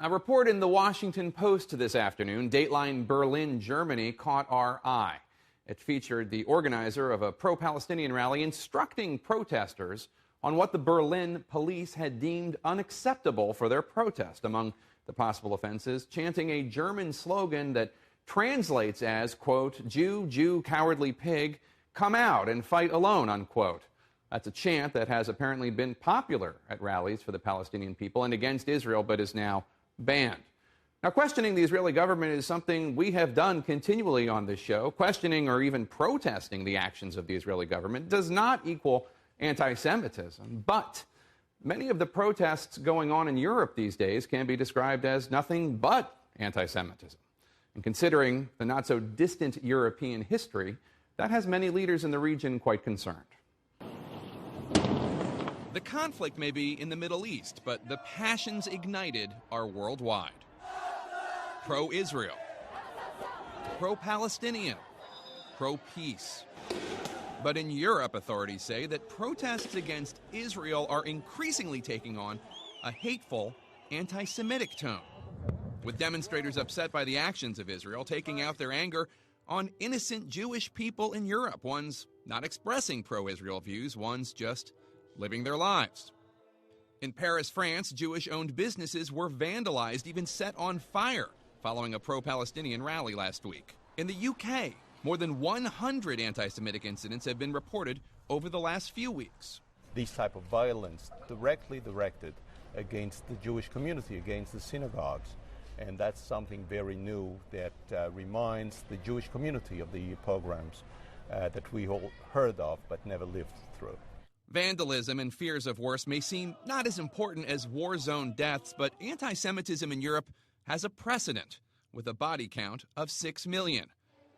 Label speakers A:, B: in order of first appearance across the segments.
A: A report in the Washington Post this afternoon, Dateline Berlin, Germany, caught our eye. It featured the organizer of a pro-Palestinian rally instructing protesters on what the Berlin police had deemed unacceptable for their protest. Among the possible offenses, chanting a German slogan that translates as, quote, "Jew, Jew, cowardly pig, come out and fight alone," unquote. That's a chant that has apparently been popular at rallies for the Palestinian people and against Israel, but is now banned. Now, questioning the Israeli government is something we have done continually on this show. Questioning or even protesting the actions of the Israeli government does not equal anti-Semitism, but many of the protests going on in Europe these days can be described as nothing but anti-Semitism. And considering the not-so-distant European history, that has many leaders in the region quite concerned. The conflict may be in the Middle East, but the passions ignited are worldwide. Pro-Israel, pro-Palestinian, pro-peace. But in Europe, authorities say that protests against Israel are increasingly taking on a hateful, anti-Semitic tone, with demonstrators upset by the actions of Israel taking out their anger on innocent Jewish people in Europe, ones not expressing pro-Israel views, ones just living their lives. In Paris, France, Jewish-owned businesses were vandalized, even set on fire, following a pro-Palestinian rally last week. In the UK, more than 100 anti-Semitic incidents have been reported over the last few weeks.
B: These type of violence directly directed against the Jewish community, against the synagogues. And that's something very new that reminds the Jewish community of the pogroms that we all heard of but never lived through.
A: Vandalism and fears of worse may seem not as important as war zone deaths, but anti-Semitism in Europe has a precedent, with a body count of 6 million,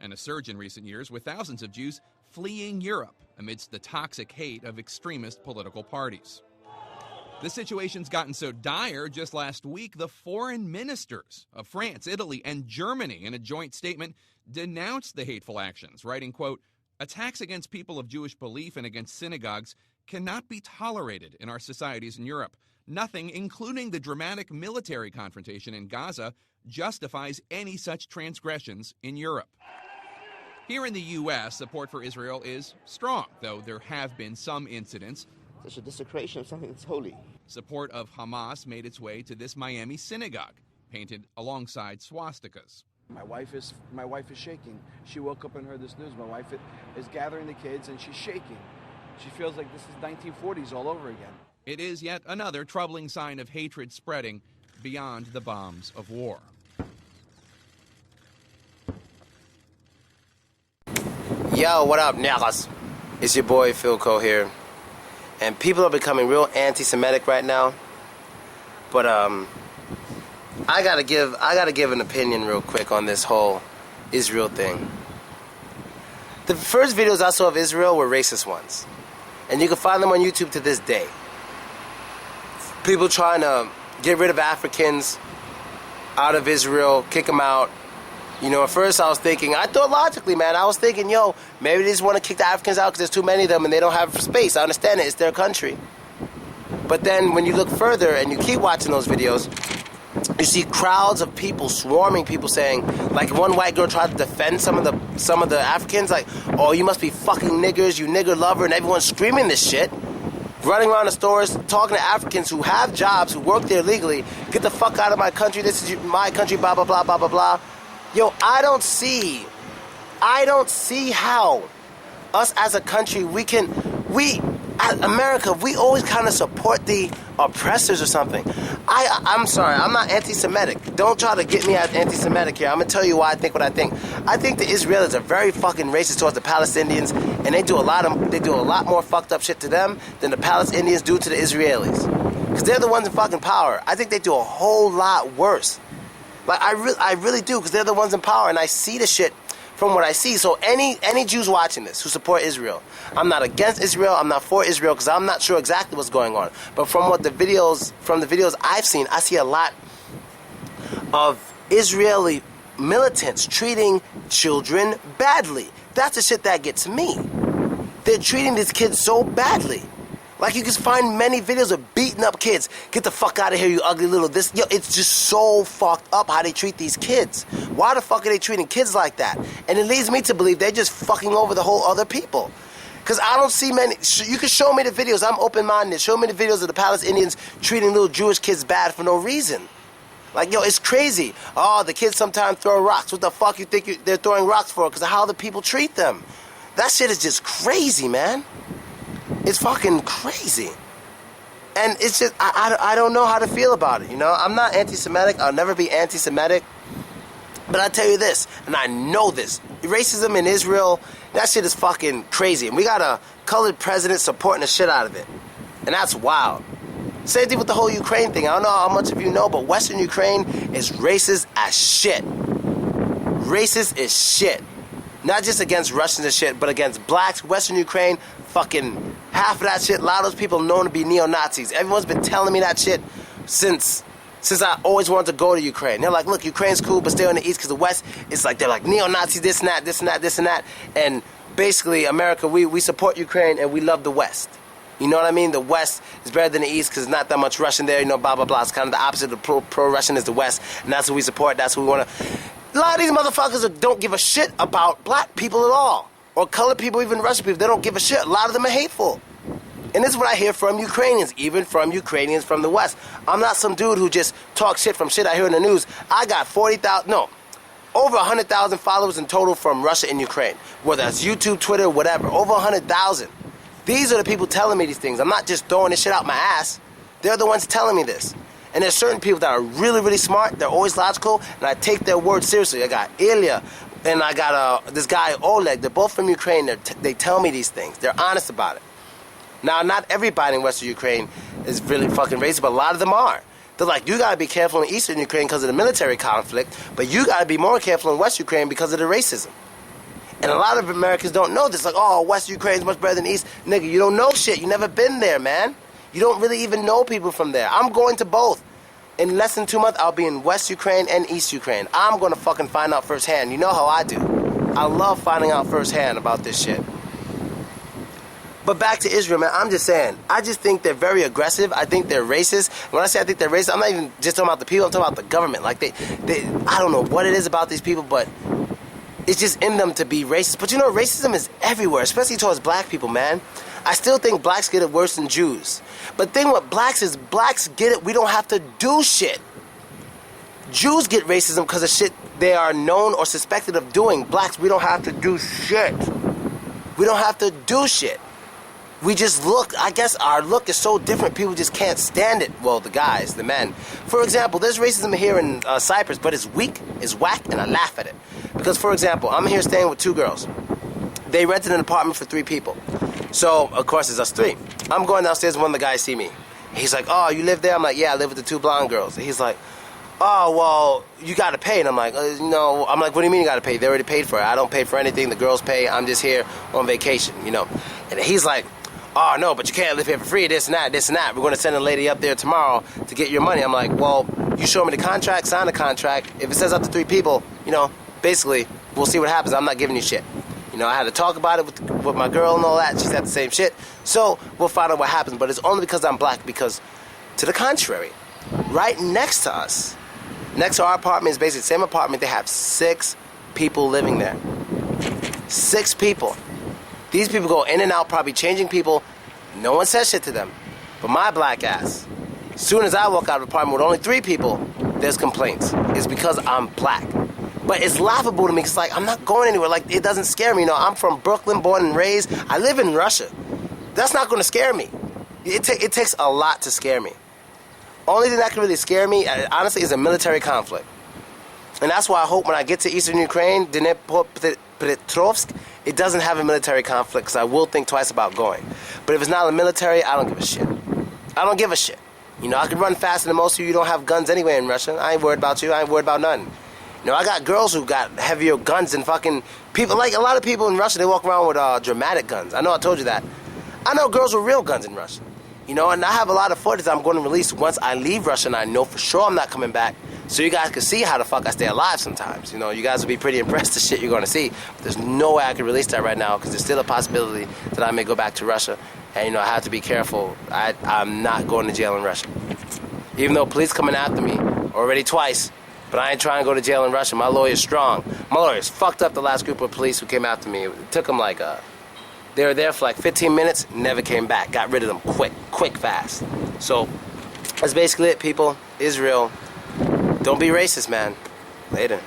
A: and a surge in recent years with thousands of Jews fleeing Europe amidst the toxic hate of extremist political parties. The situation's gotten so dire, just last week, the foreign ministers of France, Italy, and Germany, in a joint statement, denounced the hateful actions, writing, quote, "Attacks against people of Jewish belief and against synagogues cannot be tolerated in our societies in Europe. Nothing, including the dramatic military confrontation in Gaza, justifies any such transgressions in Europe." Here in the U.S., support for Israel is strong, though there have been some incidents.
C: Such a desecration of something that's holy.
A: Support of Hamas made its way to this Miami synagogue, painted alongside swastikas.
D: My wife is shaking. She woke up and heard this news. My wife is gathering the kids and she's shaking. She feels like this is 1940s all over again.
A: It is yet another troubling sign of hatred spreading beyond the bombs of war.
E: Yo, what up, niggas? It's your boy Philco here. And people are becoming real anti-Semitic right now. But I gotta give an opinion real quick on this whole Israel thing. The first videos I saw of Israel were racist ones. And you can find them on YouTube to this day. People trying to get rid of Africans out of Israel, kick them out. You know, at first I thought logically, man. I was thinking, yo, maybe they just want to kick the Africans out because there's too many of them and they don't have space. I understand it. It's their country. But then when you look further and you keep watching those videos, you see crowds of people swarming people saying, like one white girl tried to defend some of the Africans, like, oh, you must be fucking niggers, you nigger lover, and everyone's screaming this shit. Running around the stores, talking to Africans who have jobs, who work there legally. Get the fuck out of my country, this is my country, blah, blah, blah, blah, blah, blah. Yo, I don't see how us as a country, America, we always kind of support the oppressors or something. I'm sorry, I'm not anti-Semitic. Don't try to get me as anti-Semitic here. I'm going to tell you why I think what I think. I think the Israelis are very fucking racist towards the Palestinians, and they do a lot more fucked up shit to them than the Palestinians do to the Israelis. Because they're the ones in fucking power. I think they do a whole lot worse. Like, I really do, because they're the ones in power, and I see the shit from what I see. So any Jews watching this who support Israel, I'm not against Israel, I'm not for Israel, because I'm not sure exactly what's going on. But from the videos I've seen, I see a lot of Israeli militants treating children badly. That's the shit that gets me. They're treating these kids so badly. Like, you can find many videos of beating up kids. Get the fuck out of here, you ugly little this. Yo, it's just so fucked up how they treat these kids. Why the fuck are they treating kids like that? And it leads me to believe they're just fucking over the whole other people. Because I don't see many. You can show me the videos. I'm open-minded. Show me the videos of the Palestinians treating little Jewish kids bad for no reason. Like, yo, it's crazy. Oh, the kids sometimes throw rocks. What the fuck you think they're throwing rocks for? Because of how the people treat them. That shit is just crazy, man. It's fucking crazy. And it's just, I don't know how to feel about it, you know? I'm not anti-Semitic. I'll never be anti-Semitic. But I tell you this, and I know this. Racism in Israel, that shit is fucking crazy. And we got a colored president supporting the shit out of it. And that's wild. Same thing with the whole Ukraine thing. I don't know how much of you know, but Western Ukraine is racist as shit. Racist as shit. Not just against Russians and shit, but against blacks. Western Ukraine, fucking half of that shit, a lot of those people known to be neo-Nazis. Everyone's been telling me that shit since I always wanted to go to Ukraine. They're like, look, Ukraine's cool, but stay on the east, because the west, it's like, they're like neo-Nazis, this and that, this and that, this and that. And basically, America, we support Ukraine and we love the west. You know what I mean? The west is better than the east because there's not that much Russian there, you know, blah, blah, blah. It's kind of the opposite of pro-Russian is the west, and that's who we support, that's who we want to. A lot of these motherfuckers don't give a shit about black people at all, or colored people, even Russian people. They don't give a shit. A lot of them are hateful. And this is what I hear from Ukrainians, even from Ukrainians from the West. I'm not some dude who just talks shit from shit I hear in the news. I got over 100,000 followers in total from Russia and Ukraine. Whether that's YouTube, Twitter, whatever. Over 100,000. These are the people telling me these things. I'm not just throwing this shit out my ass. They're the ones telling me this. And there's certain people that are really, really smart. They're always logical, and I take their words seriously. I got Ilya, and I got this guy Oleg. They're both from Ukraine. They tell me these things. They're honest about it. Now, not everybody in Western Ukraine is really fucking racist, but a lot of them are. They're like, you got to be careful in Eastern Ukraine because of the military conflict, but you got to be more careful in West Ukraine because of the racism. And a lot of Americans don't know this. Like, oh, West Ukraine is much better than East. Nigga, you don't know shit. You never been there, man. You don't really even know people from there. I'm going to both. In less than 2 months, I'll be in West Ukraine and East Ukraine. I'm going to fucking find out firsthand. You know how I do. I love finding out firsthand about this shit. But back to Israel, man, I'm just saying, I just think they're very aggressive. I think they're racist. When I say I think they're racist, I'm not even just talking about the people, I'm talking about the government. Like, they I don't know what it is about these people, but it's just in them to be racist. But you know, racism is everywhere, especially towards black people, man. I still think blacks get it worse than Jews. But the thing with blacks is blacks get it, we don't have to do shit. Jews get racism because of shit they are known or suspected of doing. Blacks, we don't have to do shit. We don't have to do shit. We just look, I guess our look is so different, people just can't stand it. Well, the guys, the men. For example, there's racism here in Cyprus, but it's weak, it's whack, and I laugh at it. Because, for example, I'm here staying with 2 girls. They rented an apartment for 3 people. So, of course, it's us 3. I'm going downstairs, one of the guys see me. He's like, oh, you live there? I'm like, yeah, I live with the 2 blonde girls. And he's like, oh, well, you got to pay. And I'm like, no. I'm like, what do you mean you got to pay? They already paid for it. I don't pay for anything. The girls pay. I'm just here on vacation, you know. And he's like, oh, no, but you can't live here for free, this and that, this and that. We're going to send a lady up there tomorrow to get your money. I'm like, well, you show me the contract, sign the contract. If it says up to 3 people, you know, basically, we'll see what happens. I'm not giving you shit. You know, I had to talk about it with my girl and all that. She said the same shit. So we'll find out what happens. But it's only because I'm black, because to the contrary, right next to us, next to our apartment is basically the same apartment. They have 6 people living there. 6 people. These people go in and out, probably changing people. No one says shit to them. But my black ass, as soon as I walk out of the apartment with only 3 people, there's complaints. It's because I'm black. But it's laughable to me because, like, I'm not going anywhere. Like, it doesn't scare me. You know, I'm from Brooklyn, born and raised. I live in Russia. That's not going to scare me. It takes a lot to scare me. Only thing that can really scare me, honestly, is a military conflict. And that's why I hope when I get to Eastern Ukraine, Dnipropetrovsk, it doesn't have a military conflict, because I will think twice about going. But if it's not a military, I don't give a shit. I don't give a shit. You know, I can run faster than most of you. You don't have guns anyway in Russia. I ain't worried about you. I ain't worried about nothing. You know, I got girls who got heavier guns than fucking people. Like, a lot of people in Russia, they walk around with dramatic guns. I know I told you that. I know girls with real guns in Russia. You know, and I have a lot of footage I'm going to release once I leave Russia, and I know for sure I'm not coming back. So you guys can see how the fuck I stay alive sometimes. You know, you guys will be pretty impressed with shit you're going to see. But there's no way I can release that right now, because there's still a possibility that I may go back to Russia And, you know, I have to be careful. I'm not going to jail in Russia. Even though police coming after me already twice, but I ain't trying to go to jail in Russia. My lawyer's strong. My lawyer's fucked up the last group of police who came after me. It took them like they were there for like 15 minutes, never came back. Got rid of them quick, fast. So that's basically it, people. Israel, don't be racist, man. Later.